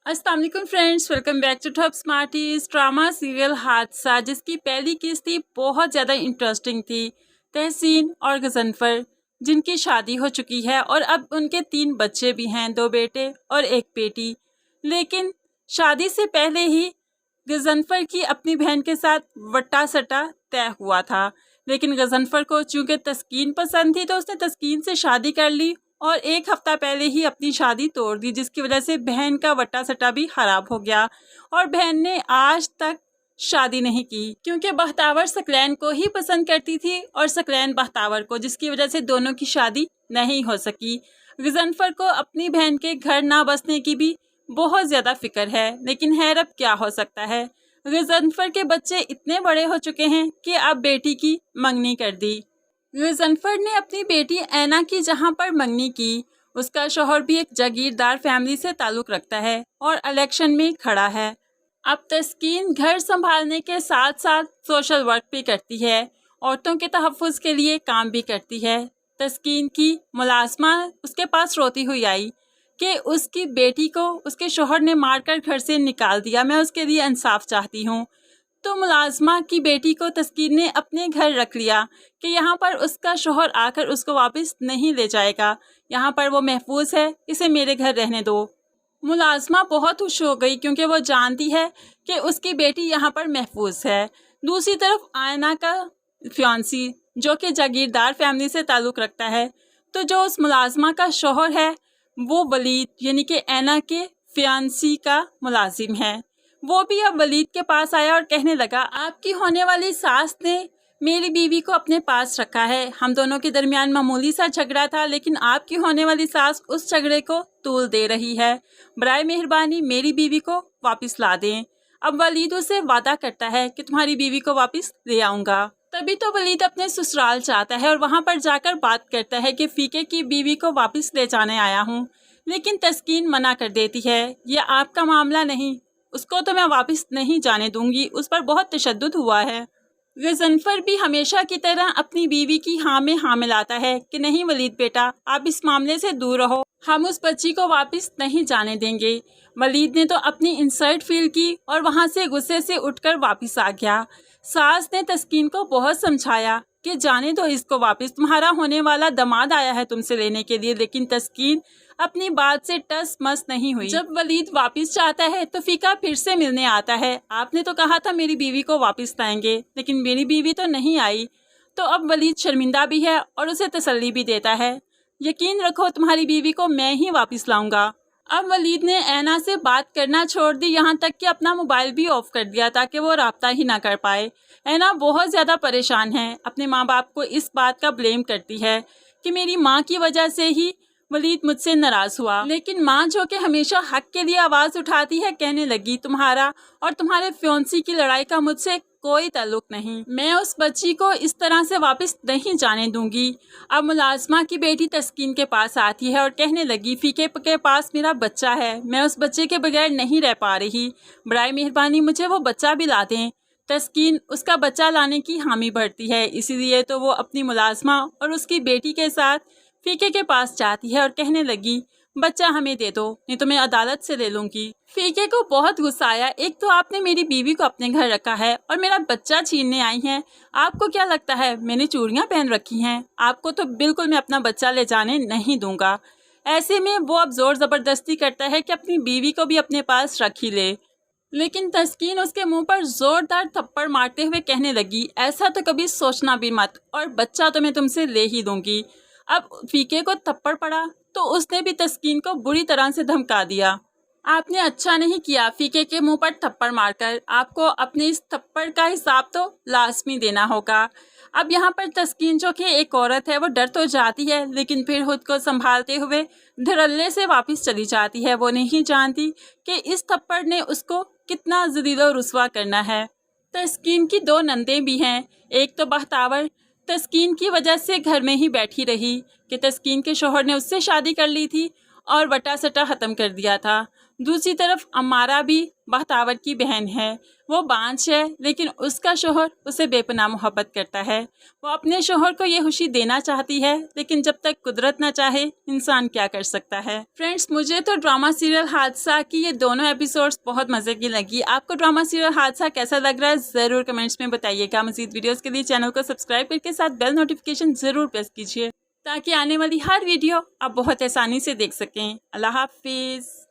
अस्सलाम वालेकुम friends, welcome back to Top Smarties. Drama serial Hadsa जिसकी पहली किस्त थी बहुत ज़्यादा इंटरेस्टिंग थी। तहसीन और गजनफर जिनकी शादी हो चुकी है और अब उनके 3 बच्चे भी हैं, 2 बेटे और 1 बेटी। लेकिन शादी से पहले ही गजनफर की अपनी बहन के साथ वट्टा सट्टा तय हुआ था। लेकिन गजनफर को चूँकि तस्कीन पसंद थी तो उसने तस्कीन से शादी कर ली और 1 हफ्ता पहले ही अपनी शादी तोड़ दी, जिसकी वजह से बहन का वट्टा सट्टा भी खराब हो गया और बहन ने आज तक शादी नहीं की क्योंकि बख्तावर सकलैन को ही पसंद करती थी और सकलैन बख्तावर को, जिसकी वजह से दोनों की शादी नहीं हो सकी। गजनफर को अपनी बहन के घर ना बसने की भी बहुत ज़्यादा फिक्र है, लेकिन खैर अब क्या हो सकता है। गजनफर के बच्चे इतने बड़े हो चुके हैं कि अब बेटी की मंगनी कर दी। गजनफर ने अपनी बेटी ऐना की जहां पर मंगनी की, उसका शौहर भी एक जागीरदार फैमिली से ताल्लुक़ रखता है और इलेक्शन में खड़ा है। अब तस्कीन घर संभालने के साथ साथ सोशल वर्क भी करती है, औरतों के तहफ़्फ़ुज़ के लिए काम भी करती है। तस्कीन की मुलाज़मा उसके पास रोती हुई आई कि उसकी बेटी को उसके शौहर ने मारकर घर से निकाल दिया, मैं उसके लिए इंसाफ चाहती हूँ। तो मुलाज़मा की बेटी को तस्कीन ने अपने घर रख लिया कि यहाँ पर उसका शौहर आकर उसको वापस नहीं ले जाएगा, यहाँ पर वो महफूज है, इसे मेरे घर रहने दो। मुलाज़मा बहुत खुश हो गई क्योंकि वो जानती है कि उसकी बेटी यहाँ पर महफूज है। दूसरी तरफ आयना का फियांसी जो कि जागीरदार फैमिली से ताल्लुक़ रखता है, तो जो उस मुलाज़मा का शौहर है वो वलीद यानी कि ऐना के फियांसी का मुलाजिम है। वो भी अब वलीद के पास आया और कहने लगा, आपकी होने वाली सास ने मेरी बीवी को अपने पास रखा है, हम दोनों के दरमियान मामूली सा झगड़ा था, लेकिन आपकी होने वाली सास उस झगड़े को तूल दे रही है, बराए मेहरबानी मेरी बीवी को वापस ला दें। अब वलीद उसे वादा करता है कि तुम्हारी बीवी को वापस ले आऊँगा। तभी तो वलीद अपने ससुराल जाता है और वहाँ पर जाकर बात करता है कि फीके की बीवी को वापस ले जाने आया हूँ, लेकिन तस्कीन मना कर देती है, ये आपका मामला नहीं, उसको तो मैं वापस नहीं जाने दूंगी, उस पर बहुत तशद्दुद हुआ है। गजनफर भी हमेशा की तरह अपनी बीवी की हाँ में हाँ मिलाता है कि नहीं वलीद बेटा, आप इस मामले से दूर रहो, हम उस बच्ची को वापस नहीं जाने देंगे। वलीद ने तो अपनी इंसल्ट फील की और वहाँ से गुस्से से उठकर वापस आ गया। सास ने तस्कीन को बहुत समझाया कि जाने दो इसको वापस, तुम्हारा होने वाला दामाद आया है तुमसे लेने के लिए, लेकिन तस्कीन अपनी बात से टस मस नहीं हुई। जब वलीद वापस जाता है तो फीका फिर से मिलने आता है, आपने तो कहा था मेरी बीवी को वापस लाएंगे, लेकिन मेरी बीवी तो नहीं आई। तो अब वलीद शर्मिंदा भी है और उसे तसल्ली भी देता है, यकीन रखो तुम्हारी बीवी को मैं ही वापस लाऊंगा। अब वलीद ने ऐना से बात करना छोड़ दी, यहाँ तक कि अपना मोबाइल भी ऑफ कर दिया ताकि वो राब्ता ही ना कर पाए। ऐना बहुत ज़्यादा परेशान है, अपने माँ बाप को इस बात का ब्लेम करती है कि मेरी माँ की वजह से ही वलीद मुझसे नाराज़ हुआ, लेकिन माँ जो कि हमेशा हक के लिए आवाज़ उठाती है कहने लगी, तुम्हारा और तुम्हारे फियांसी की लड़ाई का मुझसे कोई ताल्लुक नहीं, मैं उस बच्ची को इस तरह से वापस नहीं जाने दूंगी। अब मुलाज़मा की बेटी तस्कीन के पास आती है और कहने लगी, फीके के पास मेरा बच्चा है, मैं उस बच्चे के बगैर नहीं रह पा रही, बराए मेहरबानी मुझे वो बच्चा भी ला दें। तस्कीन उसका बच्चा लाने की हामी भरती है, इसीलिए तो वो अपनी मुलाज़मा और उसकी बेटी के साथ फीके के पास जाती है और कहने लगी, बच्चा हमें दे दो, नहीं तो मैं अदालत से ले लूँगी। फीके को बहुत गुस्सा आया, एक तो आपने मेरी बीवी को अपने घर रखा है और मेरा बच्चा छीनने आई हैं, आपको क्या लगता है मैंने चूड़ियाँ पहन रखी हैं, आपको तो बिल्कुल मैं अपना बच्चा ले जाने नहीं दूँगा। ऐसे में वो अब ज़ोर ज़बरदस्ती करता है कि अपनी बीवी को भी अपने पास रख ही ले, लेकिन तस्कीन उसके मुंह पर ज़ोरदार थप्पड़ मारते हुए कहने लगी, ऐसा तो कभी सोचना भी मत, और बच्चा तो मैं तुमसे ले ही दूँगी। अब फीके को थप्पड़ पड़ा तो उसने भी तस्कीन को बुरी तरह से धमका दिया, आपने अच्छा नहीं किया फीके के मुंह पर थप्पड़ मारकर, आपको अपने इस थप्पड़ का हिसाब तो लाजमी देना होगा। अब यहाँ पर तस्कीन जो कि एक औरत है वो डर तो जाती है, लेकिन फिर खुद को संभालते हुए धड़ल्ले से वापस चली जाती है। वो नहीं जानती कि इस थप्पड़ ने उसको कितना ज़लील और रुस्वा करना है। तस्कीन की 2 नंदें भी हैं, एक तो बख्तावर तस्कीन की वजह से घर में ही बैठी रही कि तस्कीन के शौहर ने उससे शादी कर ली थी और वटा सटा ख़त्म कर दिया था। دوسری طرف امارہ بھی بختاور کی بہن ہے، وہ بانجھ ہے لیکن اس کا شوہر اسے بے پناہ محبت کرتا ہے۔ وہ اپنے شوہر کو یہ خوشی دینا چاہتی ہے لیکن جب تک قدرت نہ چاہے انسان کیا کر سکتا ہے۔ فرینڈز، مجھے تو ڈرامہ سیریل حادثہ کی یہ دونوں ایپیسوڈز بہت مزے کی لگی۔ آپ کو ڈرامہ سیریل حادثہ کیسا لگ رہا ہے ضرور کمنٹس میں بتائیے گا۔ مزید ویڈیوز کے لیے چینل کو سبسکرائب کر کے ساتھ بیل نوٹیفیکیشن ضرور پریس کیجیے تاکہ آنے والی ہر ویڈیو آپ بہت آسانی سے دیکھ سکیں۔ اللہ حافظ۔